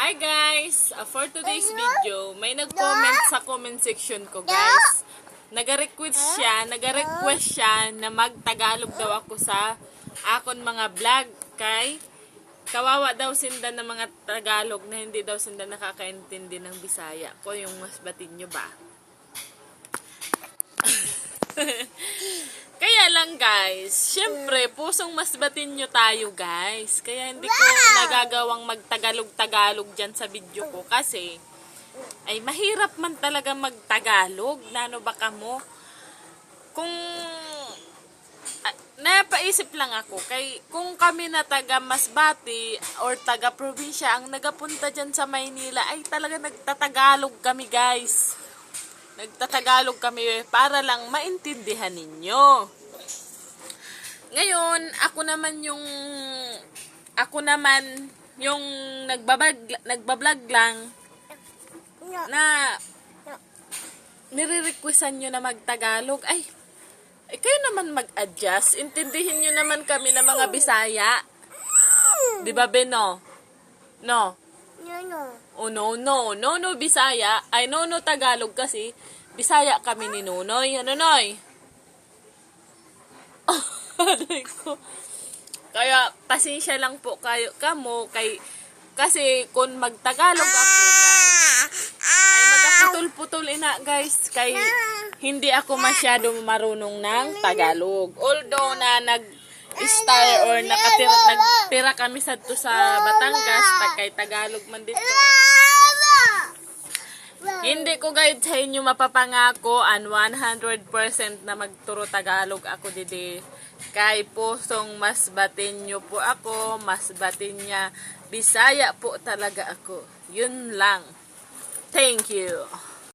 Hi guys! For today's video, may nag-comment sa comment section ko guys. Nag-request siya na mag-Tagalog daw ako sa akon mga vlog kay kawawa daw sinda ng mga Tagalog na hindi daw sinda nakakaintindi ng Bisaya. Ko yung mas batin nyo ba? Kaya lang guys, syempre pusong mas batin nyo tayo guys. Kaya hindi ko nagagawang mag-Tagalog-Tagalog dyan sa video ko kasi ay mahirap man talaga mag-Tagalog. Nano ba ka mo? Kung napaisip lang ako kay kung kami na taga Masbate or taga probinsya ang nagapunta dyan sa Maynila ay talaga nagtatagalog kami guys. Nagtatagalog kami para lang maintindihan ninyo. Ngayon, ako naman yung nagbablog lang na nire-requestan nyo na mag-Tagalog. Ay, kayo naman mag-adjust. Intindihin nyo naman kami ng mga Bisaya. Di ba, Beno? No? Oh, no, Bisaya. Ay, no, Tagalog kasi. Bisaya kami ni Nunoy. Ano, Noy? Oh, ko. Kaya, pasensya lang po kayo, kasi kung mag-Tagalog ako, guys, ay magkaputol-putol ina, guys. Kay, hindi ako masyado marunong ng Tagalog. Although na nag-style or nagtira kami sa Batangas, kay Tagalog man dito. Hindi ko guys sa inyo mapapangako an 100% na magturo Tagalog ako didi. Kay pusong mas batin nyo po ako, mas batin niya Bisaya po talaga ako. Yun lang. Thank you.